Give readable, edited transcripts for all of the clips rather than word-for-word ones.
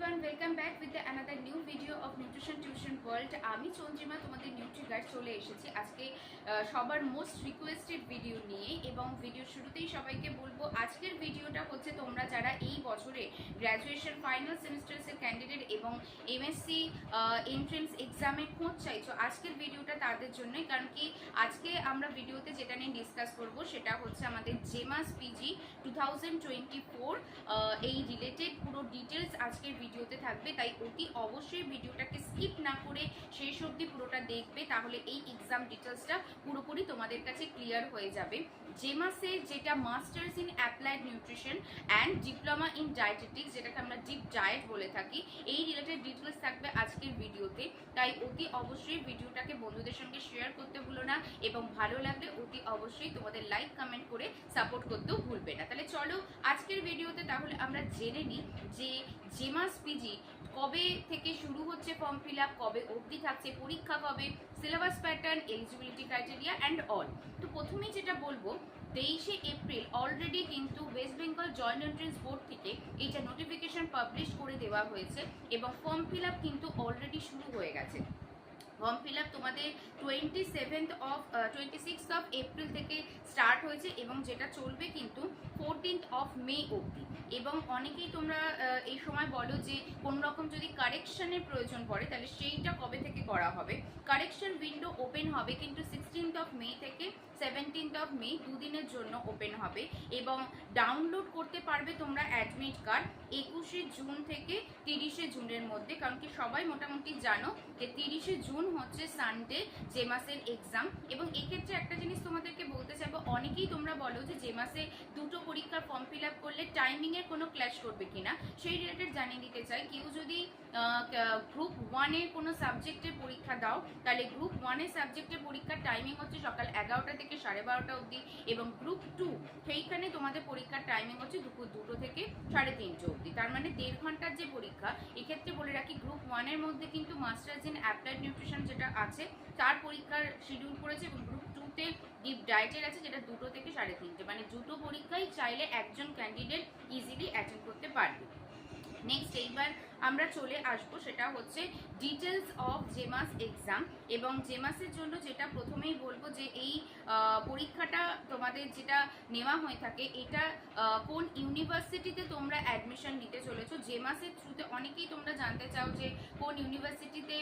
everyone, welcome back with another new video of Nutrition Tuition World. আমি চন্দ্রিমা তোমাদের Nutri guide চলে এসেছি আজকে সবার মোস্ট রিকোয়েস্টেড ভিডিও নিয়ে, এবং ভিডিওর শুরুতেই সবাইকে বলবো আজকের ভিডিওটা হচ্ছে তোমরা যারা এই বছরে গ্র্যাজুয়েশন ফাইনাল সেমিস্টার্সের ক্যান্ডিডেট এবং এমএসসি এন্ট্রেন্স এক্সামে খোঁজ চাইছো, আজকের ভিডিওটা তাদের জন্যই। কারণ কি আজকে আমরা ভিডিওতে যেটা নিয়ে ডিসকাস করব সেটা হচ্ছে আমাদের জেমাস পিজি 2024 এই রিলেটেড পুরো ডিটেলস আজকের ভিডিওতে থাকবে, তাই অতি অবশ্যই ভিডিওটাকে স্কিপ না করে শেষ অবধি পুরোটা দেখবে, তাহলে এই এক্সাম ডিটেলসটা পুরোপুরি তোমাদের কাছে ক্লিয়ার হয়ে যাবে। জেমাসের যেটা masters in applied nutrition and diploma in dietetics, যেটাকে আমরা ডিপ ডায়েট বলে থাকি, এই রিলেটেড ডিটেলস থাকবে আজকের ভিডিওতে, তাই অতি অবশ্যই ভিডিওটাকে বন্ধুদের সঙ্গে শেয়ার করতে ভুলো না, এবং ভালো লাগলে অতি অবশ্যই তোমাদের লাইক কমেন্ট করে সাপোর্ট করতেও ভুলবে না। তাহলে চলো আজকের ভিডিওতে তাহলে আমরা জেনে নিই যে জেমাস পিজি কবে থেকে শুরু হচ্ছে ফর্ম ফিল আপ, কবে অবধি থাকছে, পরীক্ষা কবে, syllabus pattern, eligibility criteria and all. তো প্রথমেই যেটা বলবো, 23শে এপ্রিল অলরেডি কিন্তু West Bengal joint entrance board থেকে এইটা নোটিফিকেশন পাবলিশ করে দেওয়া হয়েছে, এবং ফর্ম ফিল আপ কিন্তু অলরেডি শুরু হয়ে গেছে। ফর্ম ফিল আপ তোমাদের 26 অফ এপ্রিল থেকে স্টার্ট হয়েছে, এবং যেটা চলবে কিন্তু 14 অফ মে অবধি। এবং অনেকেই তোমরা এই সময় বলো যে কোনো রকম যদি কারেকশনের প্রয়োজন পড়ে তাহলে সেইটা কবে থেকে করা হবে। কারেকশন উইন্ডো ওপেন হবে কিন্তু 16 অফ মে থেকে 17 অফ মে, দুদিনের জন্য ওপেন হবে, এবং ডাউনলোড করতে পারবে তোমরা অ্যাডমিট কার্ড 21শে জুন থেকে 30শে জুনের মধ্যে। কারণ কি সবাই মোটামুটি জানো যে 30শে জুন হচ্ছে সানডে জেমাসের এক্সাম। এবং এক্ষেত্রে একটা জিনিস তোমাদেরকে বলতে চাইবো, অনেকেই তোমরা বলো যে জেমাসে দুটো পরীক্ষার ফর্ম ফিল আপ করলে টাইমিংয়ের কোনো ক্ল্যাশ করবে কিনা, সেই রিলেটেড জানিয়ে দিতে চাই। কেউ যদি গ্রুপ 1-এর কোনো সাবজেক্টের পরীক্ষা দাও, তাহলে গ্রুপ 1-এর সাবজেক্টের পরীক্ষার টাইমিং হচ্ছে সকাল 11টা থেকে 12:30 অবধি, এবং গ্রুপ 2 সেইখানে তোমাদের পরীক্ষার টাইমিং হচ্ছে দুপুর 2টো থেকে 3:30 অবধি, তার মানে 1.5 ঘন্টার যে পরীক্ষা। এক্ষেত্রে বলে রাখি গ্রুপ 1-এর মধ্যে কিন্তু মাস্টার্স ইন অ্যাপ্লাইড নিউট্রিশন যেটা আছে তার পরীক্ষার শিডিউল করেছে, এবং গ্রুপ 2-তে ডিপ ডায়েটের আছে যেটা 2টো থেকে 3:30, মানে দুটো পরীক্ষাই চাইলে একজন ক্যান্ডিডেট ইজিলি অ্যাটেন্ড করতে পারবে। নেক্সট এইবার আমরা চলে আসবো সেটা হচ্ছে ডিটেলস অফ জেমাস এক্সাম, এবং জেমাসের জন্য যেটা প্রথমেই বলবো যে এই পরীক্ষাটা তোমাদের যেটা নেওয়া হয়ে থাকে, এটা কোন ইউনিভার্সিটিতে তোমরা অ্যাডমিশন নিতে চলেছো। জেমাসের থ্রুতে অনেকেই তোমরা জানতে চাও যে কোন ইউনিভার্সিটিতে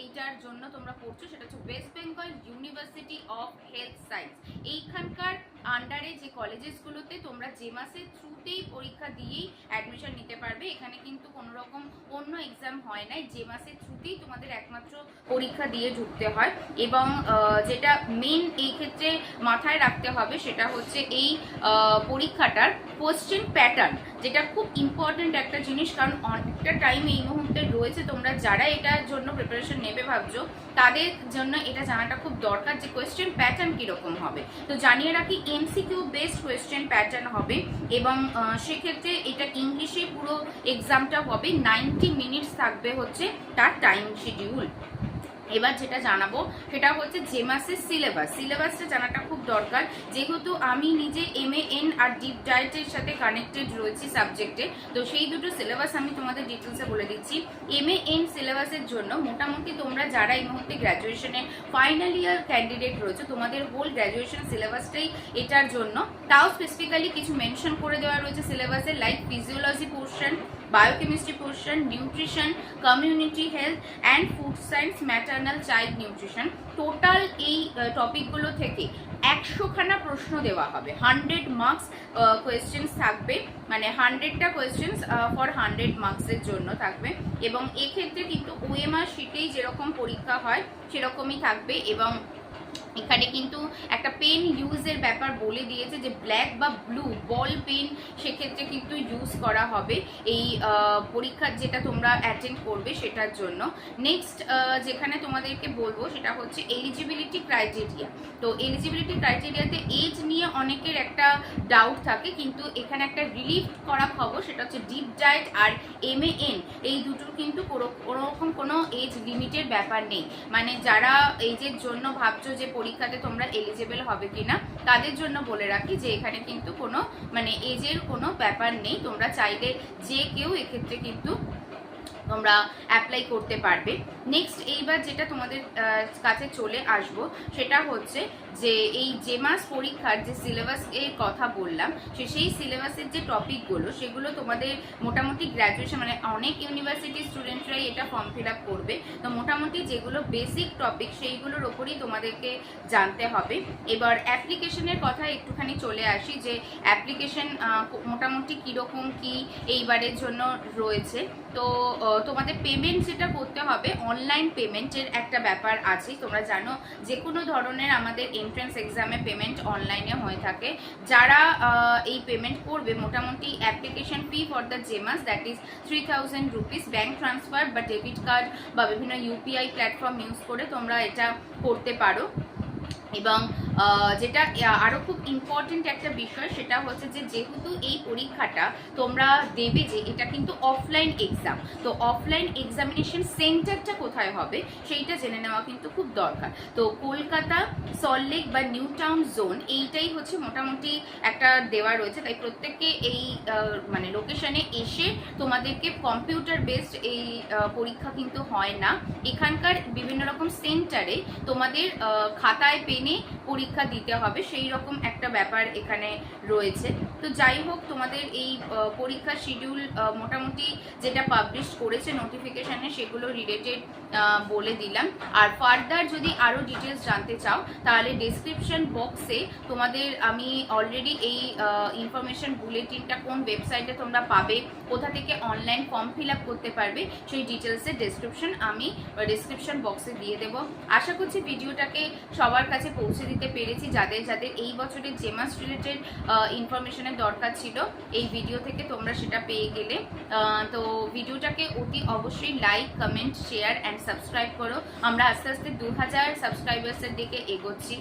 এইটার জন্য তোমরা পড়ছো, সেটা হচ্ছে West Bengal university of health science. এইখানকার আন্ডারে যে কলেজেসগুলোতে তোমরা জেমাসের থ্রুতেই পরীক্ষা দিয়েই অ্যাডমিশন নিতে পারবে। এখানে কিন্তু কোনো রকম অন্য এক্সাম হয় নাই, জেমাসের থ্রুতেই তোমাদের একমাত্র পরীক্ষা দিয়ে ঢুকতে হয়। এবং যেটা মেন এই ক্ষেত্রে মাথায় রাখতে হবে সেটা হচ্ছে এই পরীক্ষাটার কোশ্চেন প্যাটার্ন, যেটা খুব ইম্পর্টেন্ট একটা জিনিস। কারণ অনেকটা টাইম এই মুহূর্তে রয়েছে, তোমরা যারা এটার জন্য প্রিপারেশন নেবে ভাবছো তাদের জন্য এটা জানাটা খুব দরকার যে কোয়েশ্চেন প্যাটার্ন কীরকম হবে। তো জানিয়ে রাখি এমসিকিউ বেসড কোয়েশ্চেন প্যাটার্ন হবে, এবং সেক্ষেত্রে এটা ইংলিশে পুরো এক্সামটা হবে। 90 মিনিটস থাকবে হচ্ছে তার টাইম শিডিউল। এবার যেটা জানাবো সেটা হচ্ছে জেমাসের সিলেবাসটা জানাটা খুব দরকার, যেহেতু আমি নিজে MAN আর ডিপ ডায়েটের সাথে কানেক্টেড রয়েছি সাবজেক্টে, তো সেই দুটো সিলেবাস আমি তোমাদের ডিটেলসে বলে দিচ্ছি। MAN সিলেবাসের জন্য মোটামুটি তোমরা যারা এই মুহূর্তে গ্র্যাজুয়েশনের ফাইনাল ইয়ার ক্যান্ডিডেট রয়েছে, তোমাদের হোল গ্র্যাজুয়েশন সিলেবাসটাই এটার জন্য। তাও স্পেসিফিক্যালি কিছু মেনশন করে দেওয়া রয়েছে সিলেবাসে, like physiology portion, biochemistry portion, nutrition, community health and food science, maternal child nutrition. Total এই টপিকগুলো থেকে 100খানা প্রশ্ন দেওয়া হবে, 100 মার্কস কোয়েশ্চেন্স থাকবে, মানে 100টা কোয়েশ্চেন্স ফর 100 মার্কসের জন্য থাকবে। এবং এক্ষেত্রে কিন্তু OMR শিটেই যেরকম পরীক্ষা হয় সেরকমই থাকবে। এবং এখানে কিন্তু একটা পেন ইউজের ব্যাপার বলে দিয়েছে যে ব্ল্যাক বা ব্লু বল পেন সেক্ষেত্রে কিন্তু ইউজ করা হবে এই পরীক্ষার যেটা তোমরা অ্যাটেন্ড করবে সেটার জন্য। নেক্সট যেখানে তোমাদেরকে বলবো সেটা হচ্ছে এলিজিবিলিটি ক্রাইটেরিয়া। তো এলিজিবিলিটি ক্রাইটেরিয়াতে এজ নিয়ে অনেকের একটা ডাউট থাকে, কিন্তু এখানে একটা রিলিফ করা খবর, সেটা হচ্ছে ডিপ ডায়েট আর MAN এই দুটোর কিন্তু কোনোরকম কোনো এজ লিমিটের ব্যাপার নেই। মানে যারা এজের জন্য ভাবছো যে পরীক্ষাতে তোমরা এলিজিবল হবে কিনা, তাদের জন্য বলে রাখি যে এখানে কিন্তু কোনো মানে এজের কোনো ব্যাপার নেই, তোমরা চাইলে যে কেউ এক্ষেত্রে কিন্তু তোমরা অ্যাপ্লাই করতে পারবে। নেক্সট এইবার যেটা তোমাদের কাছে চলে আসবো সেটা হচ্ছে যে এই জেমাস পরীক্ষার যে সিলেবাস এর কথা বললাম, সেই সিলেবাসের যে টপিকগুলো সেগুলো তোমাদের মোটামুটি গ্র্যাজুয়েশন মানে অনেক ইউনিভার্সিটি স্টুডেন্টরাই এটা ফর্ম ফিল আপ করবে। তো মোটামুটি যেগুলো বেসিক টপিক সেইগুলোর ওপরই তোমাদেরকে জানতে হবে। এবার অ্যাপ্লিকেশনের কথা একটুখানি চলে আসি যে অ্যাপ্লিকেশন মোটামুটি কীরকম কি এইবারের জন্য রয়েছে। তো তোমাদের পেমেন্ট যেটা করতে হবে, অনলাইন পেমেন্টের একটা ব্যাপার আছে। তোমরা জানো যে কোনো ধরনের আমাদের এন্ট্রান্স এক্সামে পেমেন্ট অনলাইনে হয়ে থাকে। যারা এই পেমেন্ট করবে, মোটামুটি application fee for the JEMAS that is 3000 rupees. Bank transfer বা ডেবিট কার্ড বা বিভিন্ন ইউপিআই প্ল্যাটফর্ম ইউজ করে তোমরা এটা করতে পারো। এবং যেটা আরও খুব ইম্পর্টেন্ট একটা বিষয় সেটা হচ্ছে যে যেহেতু এই পরীক্ষাটা তোমরা দেবে, যে এটা কিন্তু অফলাইন এক্সাম, তো অফলাইন এক্সামিনেশন সেন্টারটা কোথায় হবে সেইটা জেনে নেওয়া কিন্তু খুব দরকার। তো কলকাতা, সল্টলেক বা নিউ টাউন জোন এইটাই হচ্ছে মোটামুটি একটা দেওয়া রয়েছে। তাই প্রত্যেককে এই মানে লোকেশনে এসে তোমাদেরকে কম্পিউটার বেসড এই পরীক্ষা কিন্তু হয় না। এখানকার বিভিন্ন রকম সেন্টারে তোমাদের খাতায় পেনে পরীক্ষা দিতে হবে, সেই রকম একটা ব্যাপার এখানে রয়েছে। তো যাই হোক, তোমাদের এই পরীক্ষার শিডিউল মোটামুটি যেটা পাবলিশ করেছে নোটিফিকেশানে সেগুলো রিলেটেড বলে দিলাম। আর ফার্দার যদি আরও ডিটেলস জানতে চাও তাহলে ডেসক্রিপশন বক্সে তোমাদের আমি অলরেডি এই ইনফরমেশন বুলেটিনটা কোন ওয়েবসাইটে তোমরা পাবে, কোথা থেকে অনলাইন ফর্ম ফিল আপ করতে পারবে, সেই ডিটেলসের ডেসক্রিপশন আমি ডেসক্রিপশন বক্সে দিয়ে দেবো। আশা করছি ভিডিওটাকে সবার কাছে পৌঁছে দিতে পেরেছি। যাদের যাদের এই বছরের জেমাস রিলেটেড ইনফরমেশনের দরকার ছিল, এই ভিডিও থেকে তোমরা সেটা পেয়ে গেলে। তো ভিডিওটাকে অতি অবশ্যই like, comment, share and subscribe করো। আমরা আস্তে আস্তে 2000 সাবস্ক্রাইবার্সের দিকে এগোচ্ছি।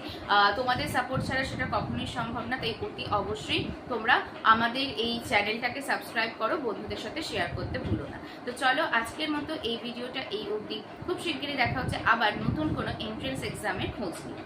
তোমাদের সাপোর্ট ছাড়া সেটা কখনোই সম্ভব না। তাই অতি অবশ্যই তোমরা আমাদের এই চ্যানেলটাকে সাবস্ক্রাইব করো, বন্ধুদের সাথে শেয়ার করতে ভুলো না। তো চলো আজকের মতো এই ভিডিওটা এই অবধি। খুব শিগগিরই দেখা হচ্ছে আবার নতুন কোনো এন্ট্রান্স এক্সামের খোঁজ নিয়ে।